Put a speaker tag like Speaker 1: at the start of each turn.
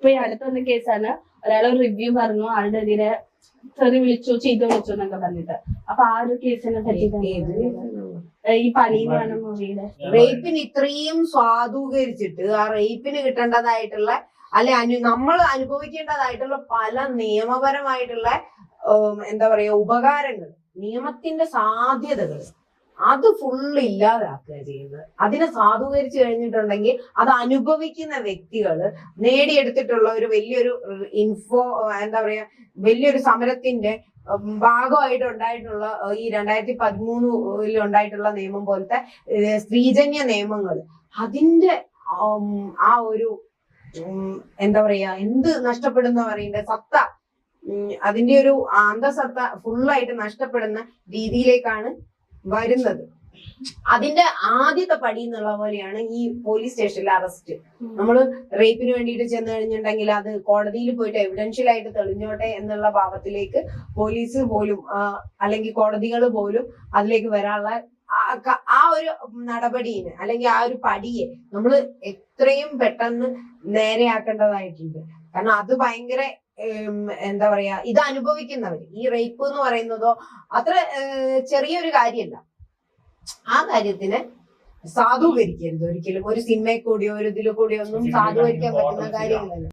Speaker 1: ഇപ്പൊ ഈ അടുത്ത വന്ന കേസാണ്. ഒരാള് റിവ്യൂ പറഞ്ഞു, ആളുടെ എതിരെ ചെറിയ വിളിച്ചു, ചീത്ത വിളിച്ചു എന്നൊക്കെ പറഞ്ഞിട്ട്. അപ്പൊ ആ ഒരു കേസിനെ പറ്റി ഈ പനീന്ന് മൂവിയുടെ
Speaker 2: റേപ്പിന് ഇത്രയും സ്വാധൂകരിച്ചിട്ട് ആ റേപ്പിന് കിട്ടേണ്ടതായിട്ടുള്ള നമ്മൾ അനുഭവിക്കേണ്ടതായിട്ടുള്ള പല നിയമപരമായിട്ടുള്ള എന്താ പറയാ ഉപകാരങ്ങൾ, നിയമത്തിന്റെ സാധ്യതകൾ അത് ഫുള്ള് ഇല്ലാതാക്കുക ചെയ്യുന്നത്. അതിനെ സാധൂകരിച്ചു കഴിഞ്ഞിട്ടുണ്ടെങ്കിൽ അത് അനുഭവിക്കുന്ന വ്യക്തികള് നേടിയെടുത്തിട്ടുള്ള ഒരു വലിയൊരു എന്താ പറയാ വലിയൊരു സമരത്തിന്റെ ഭാഗമായിട്ട് ഉണ്ടായിട്ടുള്ള ഈ 2013 ഉണ്ടായിട്ടുള്ള നിയമം പോലത്തെ സ്ത്രീജന്യ നിയമങ്ങൾ, അതിന്റെ ആ ഒരു എന്താ പറയാ എന്ത് നഷ്ടപ്പെടുന്ന പറയണ്ടേ സത്ത, അതിന്റെ ഒരു അന്തസത്ത ഫുള്ളായിട്ട് നഷ്ടപ്പെടുന്ന രീതിയിലേക്കാണ് വരുന്നത്. അതിന്റെ ആദ്യത്തെ പടി എന്നുള്ള പോലെയാണ് ഈ പോലീസ് സ്റ്റേഷനിലെ അറസ്റ്റ്. നമ്മൾ റേപ്പിന് വേണ്ടിയിട്ട് ചെന്ന് കഴിഞ്ഞിട്ടുണ്ടെങ്കിൽ അത് കോടതിയിൽ പോയിട്ട് എവിഡൻഷ്യൽ ആയിട്ട് തെളിഞ്ഞോട്ടെ എന്നുള്ള ഭാവത്തിലേക്ക് പോലീസ് പോലും അല്ലെങ്കിൽ കോടതികൾ പോലും അതിലേക്ക് വരാനുള്ള ആ ഒരു നടപടിയെ അല്ലെങ്കിൽ ആ ഒരു പടിയെ നമ്മൾ എത്രയും പെട്ടെന്ന് നേരെയാക്കേണ്ടതായിട്ടുണ്ട്. കാരണം അത് ഭയങ്കര എന്താ പറയാ ഇത് അനുഭവിക്കുന്നവര്, ഈ റേപ്പ് എന്ന് പറയുന്നതോ അത്ര ചെറിയൊരു കാര്യമല്ല. ആ കാര്യത്തിനെ സാധൂകരിക്കരുത് ഒരിക്കലും. ഒരു സിനിമയിൽ കൂടിയോ ഒരു ഇതിൽ കൂടിയോ ഒന്നും സാധൂകരിക്കാൻ പറ്റുന്ന കാര്യങ്ങളല്ല.